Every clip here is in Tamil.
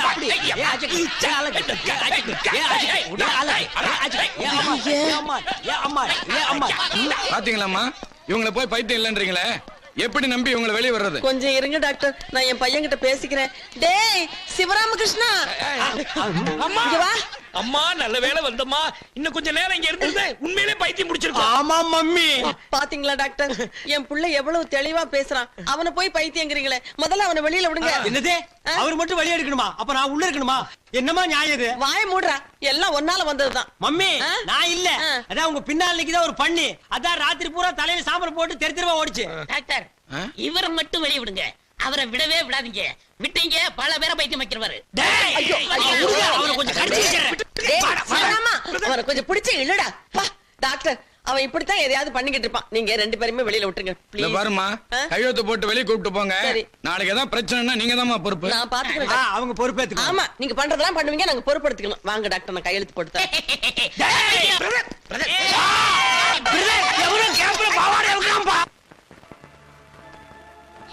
அப்படி பாத்தீங்களாம்மா இவங்களை போய் பைத்தியம் இல்லன்றீங்களே, எப்படி நம்பி இவங்களை வெளியே வர்றது? கொஞ்சம் இருங்க டாக்டர், நான் என் பையன் கிட்ட பேசிக்கிறேன். டேய் சிவராமகிருஷ்ணா, அம்மா இங்க வா. அம்மா நல்ல வேளை வந்தம்மா. இன்னும் கொஞ்ச நேரம் இங்க இருந்தது உண்மையிலே பைத்தியம் முடிச்சிருக்கோம். ஆமா மம்மி. பாத்தீங்களா டாக்டர், என் புள்ள எவ்வளவு தெளிவா பேசுறான். அவனை போய் பைத்தியங்கிறீங்களே, முதல்ல அவனை வெளியில விடுங்க. என்னது? அவர் மட்டும் வெளியே எடுக்கணுமா? அப்ப நான் உள்ள இருக்கணுமா? என்னமா நியாயம் இது? வாய மூடுறா, எல்லாம் ஒன்னால வந்ததுதான். மம்மி நான் இல்ல, அதான் உங்க பின்னால் நிக்குதா ஒரு பண்ணி, அதான் ராத்திரி பூரா தலையில சாம்பல் போட்டு தெரு தெருவா ஓடிச்சு. டாக்டர் இவரை மட்டும் வெளிய விடுங்க, அவரை விடவே விடாதீங்க. விட்டீங்க பல பேரை பைத்தியம் வைக்கிறவாரு. அவனை கொஞ்சம் கடிச்சு அவனை கொஞ்சம் பிடிச்சு இல்லடா. டாக்டர் அவன் இப்படித்தான் எதையாவது பண்ணிக்கிட்டு இருப்பான். நீங்க ரெண்டு பேருமே வெளியில விட்டுருங்க இல்ல பாருமா, கையெழுத்து போட்டு வெளியே கூப்பிட்டு போங்க. நாளைக்கு ஏதாவது பிரச்சனைனா நீங்க தான் பொறுப்பு. நான் பாத்துக்கிறேன். அவங்க பொறுப்பேத்துக்கணும். ஆமா, நீங்க பண்றதெல்லாம் பண்ணுவீங்க, நாங்க பொறுப்பெடுத்துக்கணும். வாங்க டாக்டர், நான் கையெழுத்து போட்டு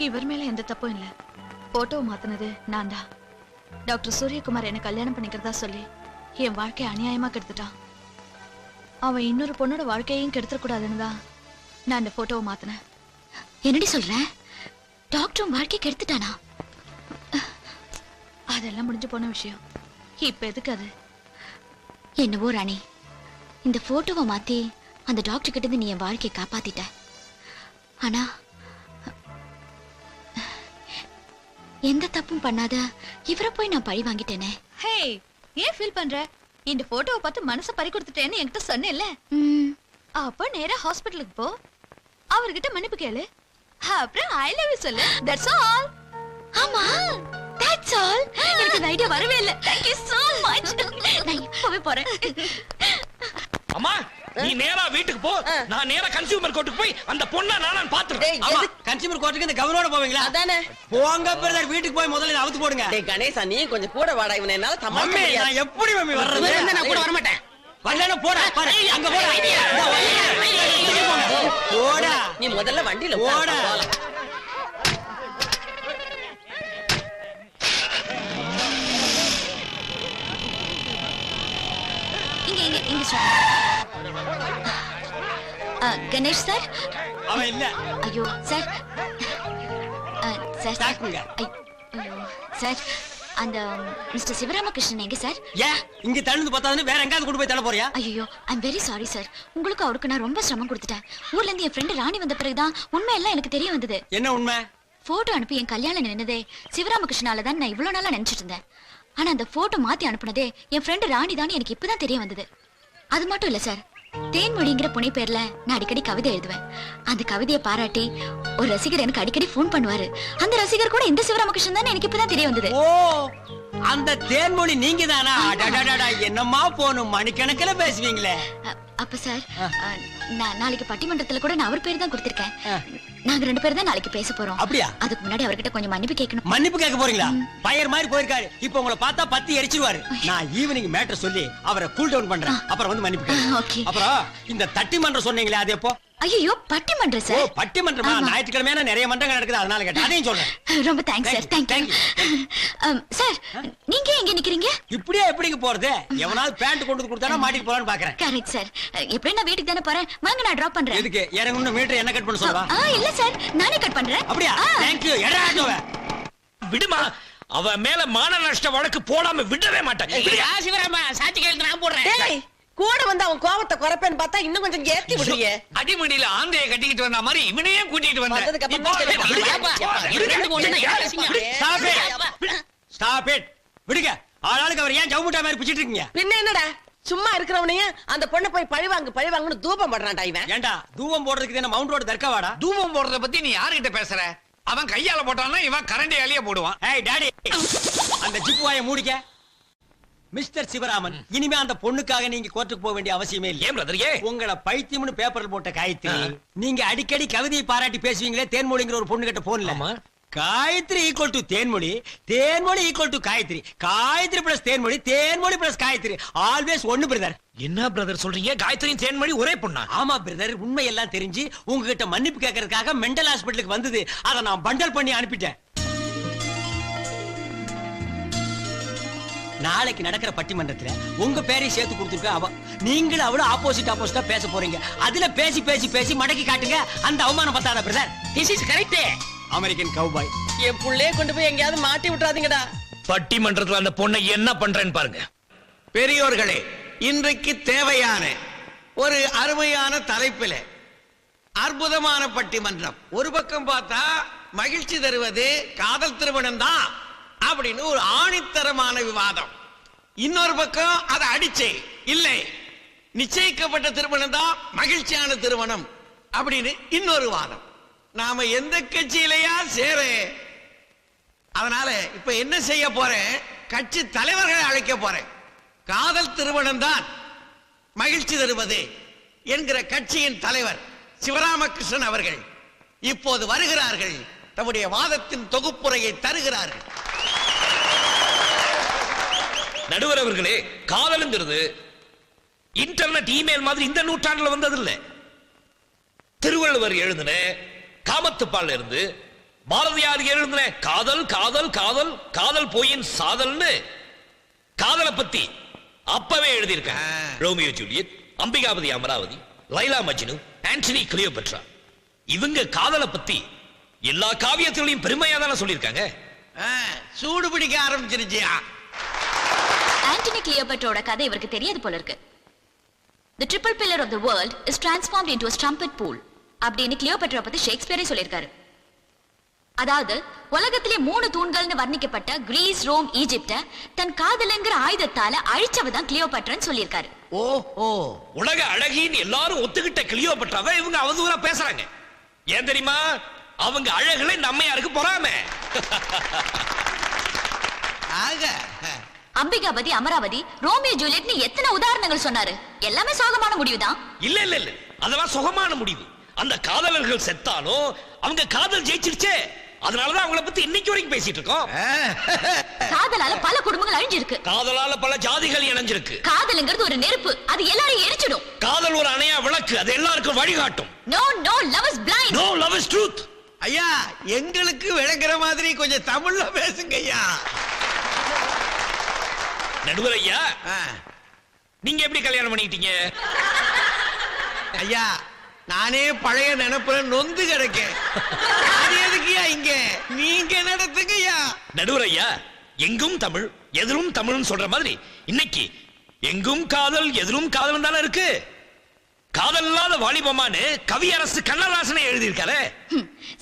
இவர் மேல எந்த தப்பும் இல்ல. போட்டோ மாத்தினது நான் தான். டாக்டர் சூரியகுமார் என்ன கல்யாணம் பண்ணிக்கிறதா சொல்லி என் வாழ்க்கையை அநியாயமா கெடுத்துட்டான். அவன் இன்னொரு பொண்ணோட வாழ்க்கையையும் கெடுத்துட கூடாதுன்னு தான் நான் இந்த போட்டோவை மாத்தினேன். என்னடி சொல்ற? டாக்டர் வாழ்க்கை கெடுத்துட்டானா? அதெல்லாம் முடிஞ்சு போன விஷயம். இப்ப எதுக்கு அது? என்னவோ ராணி, இந்த போட்டோவை மாத்தி அந்த டாக்டர் கிட்ட இருந்து நீ என் வாழ்க்கையை காப்பாத்திட்ட. ஆனா எந்த தப்பும் பண்ணாத இவரை போய் நான் பழி வாங்கிட்டேனே. ஹே, ஏன் ஃபீல் பண்ற? இந்த போட்டோவை பார்த்து மனசை பறி கொடுத்துட்டேன்னு என்கிட்ட சொன்னேல்ல. அப்ப நேரா ஹாஸ்பிடலுக்கு போ, அவர்கிட்ட மன்னிப்பு கேளு, அப்புறம் ஐ லவ் யூ சொல்லு. That's all. ஆமா, தட்ஸ் ஆல். எனக்கு இந்த ஐடியா வரவே இல்ல. Thank you so much. நான் இப்பவே போறேன். அம்மா நீ நேரா வீட்டுக்கு போ, நான் நேரா கன்சியூமர் கோர்ட்டுக்கு போய் அந்த பொண்ணை நான் பாத்துறேன். ஆமா, கன்சியூமர் கோர்ட்டுக்கு இந்த கவர்னரோட போவீங்களா? அதானே. போங்க பிரதர், வீட்டுக்கு போய் முதல்ல அவுத்து போடுங்க. டேய் கணேசா, நீ கொஞ்சம் கூட வாடா, இவனை என்னால சமாளிக்க மம்மி முடியாது. நான் எப்படி மம்மி வர்றது? நான் கூட வர மாட்டேன். வரலனா போடா, பாரு அங்க போடா. போடா, நீ முதல்ல வண்டியில போடா. இங்க இங்க இங்க கணேஷ் சார். அவன் இல்ல. ஐயோ சார், சார் தாக்குங்க. ஐயோ சார், அந்த மிஸ்டர் சிவராமகிருஷ்ணன் எங்க சார்? ஏன் இங்க தள்ளுந்து பத்தாதுன்னு வேற எங்காவது கொண்டு போய் தள்ள போறியா? ஐயோ ஐம் வெரி சாரி சார். உங்களுக்கு அவருக்கு நான் ரொம்ப சிரமம் கொடுத்துட்டேன். ஊர்ல இருந்து என் ஃப்ரெண்டு ராணி வந்த பிறகுதான் உண்மை எல்லாம் எனக்கு தெரிய வந்தது. என்ன உண்மை? போட்டோ அனுப்பி என் கல்யாணம் நின்னதே சிவராமகிருஷ்ணால தான் நான் இவ்வளவு நாளா நினைச்சிட்டு இருந்தேன். ஆனா அந்த போட்டோ மாத்தி அனுப்புனதே என் ஃப்ரெண்டு ராணி தான் எனக்கு இப்பதான் தெரிய வந்தது. அது மட்டும் இல்ல சார், தேன்மொழிங்கிற புனை பேர்ல நான் அடிக்கடி கவிதை எழுதுவேன். அந்த கவிதையை பாராட்டி ஒரு ரசிகர் எனக்கு அடிக்கடி போன் பண்ணுவாரு. அந்த ரசிகர் கூட இந்த சிவராமகிருஷ்ணன் தான் எனக்கு இப்பதான் தெரிய வந்தது. ஓ, அந்த தேன்மொழி நீங்க தானா? என்னம்மா போனும் மணிக்கணக்கில பேசுவீங்களே. அப்ப சார், நான் நாளைக்கு பட்டிமன்றத்துல கூட நான் அவர் பேர் தான் கொடுத்திருக்கேன். நாங்க ரெண்டு பேரும் தான் நாளைக்கு பேச போறோம். அப்படியா? அதுக்கு முன்னாடி அவர்கிட்ட கொஞ்சம் மன்னிப்பு கேட்கணும். மன்னிப்பு கேட்க போறீங்களா? பயர் மாதிரி போயிருக்காரு, இப்ப உங்களை பார்த்தா பத்தி எரிச்சிருவாரு. நான் ஈவினிங் மேட்டர் சொல்லி அவரை கூல் டவுன் பண்றேன், அப்புறம் வந்து மன்னிப்பு கேட்க. அப்புறம் இந்த தட்டி மன்றம் சொன்னீங்களே, அது எப்போ? ஐயோ பட்டிமன்றம் சார். ஓ பட்டிமன்றமா? ஞாயிற்றுக்கிழமையான நிறைய மன்றங்கள் நடக்குது, அதனால கேட்டேன். அதையும் சொல்றேன். ரொம்ப தேங்க்ஸ் சார். Thank you sir. நீங்க எங்க நிக்கிறீங்க? இப்படியே எப்படிங்க போறது? எவனாவது பேண்ட் கொண்டு கொடுத்தானா மாட்டிட்டு போலான்னு பாக்குறேன். Correct sir. எப்படி நான் வீட்டுக்கு தானே போறேன், வாங்க நான் டிராப் பண்றேன். எதுக்கு இறங்கணும்? மீட்டர் என்ன கட் பண்ண சொல்வா? இல்ல சார், நானே கட் பண்றேன். அப்படியா? தேங்க்யூ. எடா ஆட்டோவே விடுமா, அவ மேல மான நஷ்ட வழக்கு போடாம விடவே மாட்டேன். சிவராமா சாட்சி கையெழுத்து நான் போடுறேன். டேய் கூட வந்து அவன் கோவத்தை குறைப்பேன்னு பார்த்தா இன்னும் கொஞ்சம் ஏத்தி விடுறியே. அடிமடியில ஆந்தைய கட்டிக்கிட்டு வந்த மாதிரி இவனையும் கூட்டிட்டு வந்ததுக்கு ஸ்டாப் இட். விடுங்க. ஆளாளுக்கு அவர் ஏன் ஜவுமுட்டா மாதிரி பிச்சிட்டு இருக்கீங்க? பின்ன என்னடா, சும்மா இருக்கிறவனையும் அந்த பொண்ணை போய் பழிவாங்குன்னு தூபம் போடுறான்டா இவன். ஏண்டா தூபம் போடுறதுக்கு என்ன மவுண்ட் ரோடு தர்க்கவாடா? தூபம் போடுறத பத்தி நீ யாருகிட்ட பேசுற? அவன் கையால போட்டான்னா இவன் கரண்டியாலேயே போடுவான். ஏய் டாடி, அந்த ஜிப் வாயை மூடிக்க. மிஸ்டர் சிவராமன், இனிமே அந்த பொண்ணுக்காக நீங்க கோர்ட்டுக்கு போக வேண்டிய அவசியமே இல்லை. ஏன் பிரதர்? ஏன் உங்களை பைத்தியம்னு பேப்பர்ல போட்ட காயத்ரி, நீங்க அடிக்கடி கவிதையை பாராட்டி பேசுவீங்களே தேன்மொழிங்கிற ஒரு பொண்ணு கிட்ட போன்ல. Gayathri equal to Thenmozhi, Thenmozhi equal to Gayathri, Gayathri plus Thenmozhi, Thenmozhi plus Gayathri, always ஒன்னு பிரதர். என்ன பிரதர் சொல்றீங்க? காயத்ரியும் தேன்மொழி ஒரே பொண்ணா? ஆமா பிரதர், உண்மை எல்லாம் தெரிஞ்சு உங்ககிட்ட மன்னிப்பு கேட்கறதுக்காக மெண்டல் ஹாஸ்பிட்டலுக்கு வந்தது. அதை நான் பண்டல் பண்ணி அனுப்பிட்டேன். நாளைக்கு நடக்கிற பட்டிமன்றத்துல உங்க பேரையும் சேர்த்து கொடுத்துருக்க அவ நீங்களும் அவளும் ஆப்போசிட்டா பேச போறீங்க. அதுல பேசி பேசி பேசி மடக்கி காட்டுங்க. அந்த அவமானம் பத்தாத brother. This is correct. American cowboy. என் புள்ளைய கொண்டு போய் எங்கேயாவது மாட்டி விட்டுறாதீங்கடா. பட்டிமன்றத்துல அந்த பொண்ணை என்ன பண்றேன்னு பாருங்க. பெரியோர்களே, இன்றைக்கு தேவையான ஒரு அருமையான தலைப்பில அற்புதமான பட்டிமன்றம். ஒரு பக்கம் பார்த்தா மகிழ்ச்சி தருவது காதல் திருமணம் தான் அப்படின்னு ஒரு ஆணித்தரமான விவாதம். இன்னொரு பக்கம் அதை அடிச்சே இல்லை, நிச்சயிக்கப்பட்ட திருமணம் தான் மகிழ்ச்சியான திருமணம் அப்படின்னு இன்னொரு வாதம். நாம எந்த கட்சியிலையா சேர? அதனால இப்ப என்ன செய்ய போறேன், கட்சி தலைவர்களை அழைக்க போறேன். காதல் திருமணம் தான் மகிழ்ச்சி தருவது என்கிற கட்சியின் தலைவர் சிவராமகிருஷ்ணன் அவர்கள் இப்போது வருகிறார்கள். தம்முடைய வாதத்தின் தொகுப்புரையை தருகிறார்கள். நடுவர் அவர்களே, காதலுங்கிறது இன்டர்நெட் இமெயில் மாதிரி இந்த நூற்றாண்டுல வந்தது இல்ல. திருவள்ளுவர் எழுதின காமத்துப்பால் இருந்து பாரதியார் எழுதின காதல் காதல் காதல் காதல் போயின் சாதல்னு காதலை பத்தி அப்பவே எழுதியிருக்காங்க. Romeo Juliet, Ambikapathi Amaravathi, Laila Majnu, Antony Cleopatra, இவங்க காதலை பத்தி எல்லா காவியத்திலையும் பெருமையா தானே சொல்லியிருக்காங்க. சூடு பிடிக்க ஆரம்பிச்சிருச்சியா? ஆண்டனி கிளியோபெட்ராவோட கதை இவருக்கு தெரியாது போல இருக்கு. The triple pillar of the world is transformed into a strumpet pool அப்படின்னு கிளியோபெட்ரா பத்தி ஷேக்ஸ்பியரே சொல்லியிருக்காரு. அதாவது உலகத்திலே 3 தூண்கள்னு வர்ணிக்கப்பட்ட கிரீஸ், ரோம், ஈஜிப்ட தன் காதலுங்கிற ஆயுதத்தால அழிச்சவதான் கிளியோபெட்ரான்னு சொல்லியிருக்காரு. ஓஹோ, உலக அழகின்னு எல்லாரும் ஒத்துக்கிட்ட கிளியோபெட்ராவை இவங்க அவதூறா பேசுறாங்க. ஏன் தெரியுமா? அவங்க அழகுல நம்மையாருக்கு பொறாம. அம்பிகாபதி அமராவதி, ரோமியோ ஜூலியட்னு எத்தனை உதாரணங்கள் சொன்னாரு. எல்லாமே சோகமான முடிவுதான். இல்ல இல்ல இல்ல, அதெல்லாம் சுகமான முடிவு. அந்த காதலர்கள் செத்தாலும் அவங்க காதல் ஜெயிச்சிருச்சே, அதனாலதான் அவங்கள பத்தி இன்னைக்கு வரைக்கும் பேசிட்டு இருக்கோம். காதலால பல குடும்பங்கள் அழிஞ்சிருக்கு. காதலால பல ஜாதிகள் இணைஞ்சிருக்கு. காதலுங்கிறது ஒரு நெருப்பு, அது எல்லாரையும் எரிச்சிடும். காதல் ஒரு அணையா விளக்கு, அது எல்லாருக்கும் வழிகாட்டும். No, no, love is blind. No, love is truth. ஐயா, எங்களுக்கு விளங்குற மாதிரி கொஞ்சம் தமிழ்ல பேசுங்க ஐயா. நடுவர் ஐயா, நீங்க எப்படி கல்யாணம் பண்ணிக்கிட்டீங்க? ஐயா, நானே பழைய நினைப்புல நொந்து கிடக்கேன். அது எதுக்குயா இங்க? நீங்க நடத்துங்கய்யா. நடுவர் ஐயா, எங்கும் தமிழ் எதிரும் தமிழ்னு சொல்ற மாதிரி இன்னைக்கு எங்கும் காதல் எதிரும் காதல் தானே இருக்கு. காதல் இல்லாத வாலிபமானு கவியரசு கண்ணதாசனை எழுதியிருக்காரு.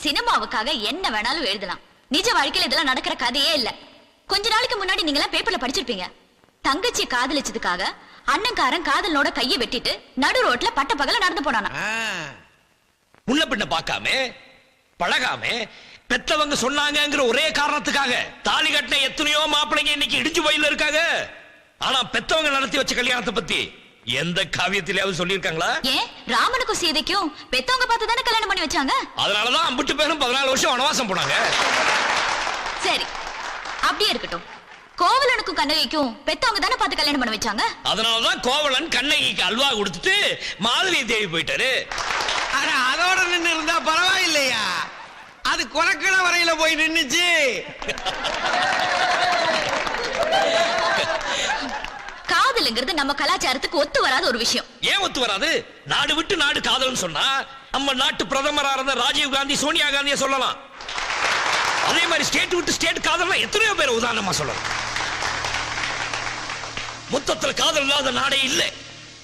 சினிமாவுக்காக என்ன வேணாலும் எழுதலாம். நிஜ வாழ்க்கையில இதெல்லாம் நடக்கிற கதையே இல்ல. கொஞ்ச நாளைக்கு முன்னாடி நீங்க எல்லாம் பேப்பர்ல படிச்சிருப்பீங்க. தங்கச்சி காதலிச்சதுக்காக அண்ணன்காரன் காதலனோட கையை வெட்டிட்டு நடு ரோட்ல பட்ட பகல நடந்து போனானா. முன்ன பின்ன பார்க்காம பழகாம பெத்தவங்க சொன்னாங்கங்கிற ஒரே காரணத்துக்காக தாலி கட்டின எத்தனையோ மாப்பிள்ளைங்க இன்னைக்கு இடிஞ்சு போயில இருக்காங்க. ஆனா பெத்தவங்க நடத்தி வச்ச கல்யாணத்தை பத்தி எந்த காவியத்திலேயாவது சொல்லியிருக்காங்களா? ஏன் ராமனுக்கும் சீதைக்கும் பெத்தவங்க பார்த்து தானே கல்யாணம் பண்ணி வச்சாங்க. அதனாலதான் அம்பிட்டு பேரும் 14 வருஷம் வனவாசம் போனாங்க. சரி, அப்படியே இருக்கட்டும். கோவலனுக்கும் கண்ணகிக்கும் பெத்தவங்க தானே பார்த்து கல்யாணம் பண்ண வச்சாங்க. அதனாலதான் கோவலன் கண்ணகிக்கு அல்வா கொடுத்துட்டு மாதவியை தேடி போயிட்டாரு. அதோட நின்று இருந்தா பரவாயில்லையா? அது கொலக்கட வரையில போய் நின்னுச்சு. காதலுங்கிறது நம்ம கலாச்சாரத்துக்கு ஒத்து வராத ஒரு விஷயம். ஏன் ஒத்து வராது? நாடு விட்டு நாடு காதல்னு சொன்னா நம்ம நாட்டு பிரதமரா இருந்த ராஜீவ் காந்தி, சோனியா காந்தியை சொல்லலாம். அதே மாதிரி ஸ்டேட் விட்டு ஸ்டேட் காதல்னா எத்தனையோ பேர் உதாரணமா சொல்லலாம். மொத்தத்துல காதல் இல்லாத நாடே இல்லை.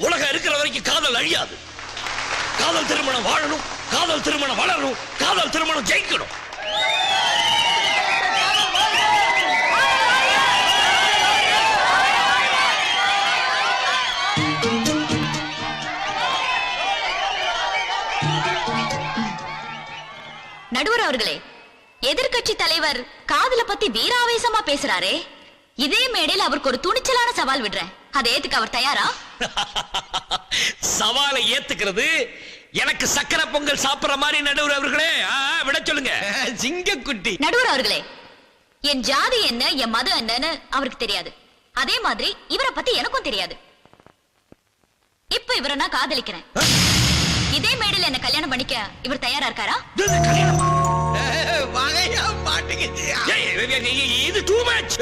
உலகம் இருக்கிற வரைக்கும் காதல் அழியாது. காதல் திருமணம் வாழணும், காதல் திருமணம் வளரணும், காதல் திருமணம் ஜெயிக்கணும். நடுவர் அவர்களே, எதிர்கட்சி தலைவர் காதல பத்தி வீராவேசமா பேசுறாரே, இதே மேடையில் அவருக்கு ஒரு துணிச்சலான சவால் விடுறேன். அதை ஏத்துக்க அவர் தயாரா? சவாலை ஏத்துக்கிறது எனக்கு சக்கரை பொங்கல் சாப்பிடுற மாதிரி. நடுவர் அவர்களே, விட சொல்லுங்க. சிங்கக்குட்டி. நடுவர் அவர்களே, என் ஜாதி என்ன, என் மதம் என்னன்னு அவருக்கு தெரியாது. அதே மாதிரி இவரை பத்தி எனக்கும் தெரியாது. இப்ப இவரை நான் காதலிக்கிறேன். இதே மேடையில் என்ன கல்யாணம் பண்ணிக்க இவர் தயாரா இருக்காரா? வகையா மாட்டுக்கு இது டூ மச்.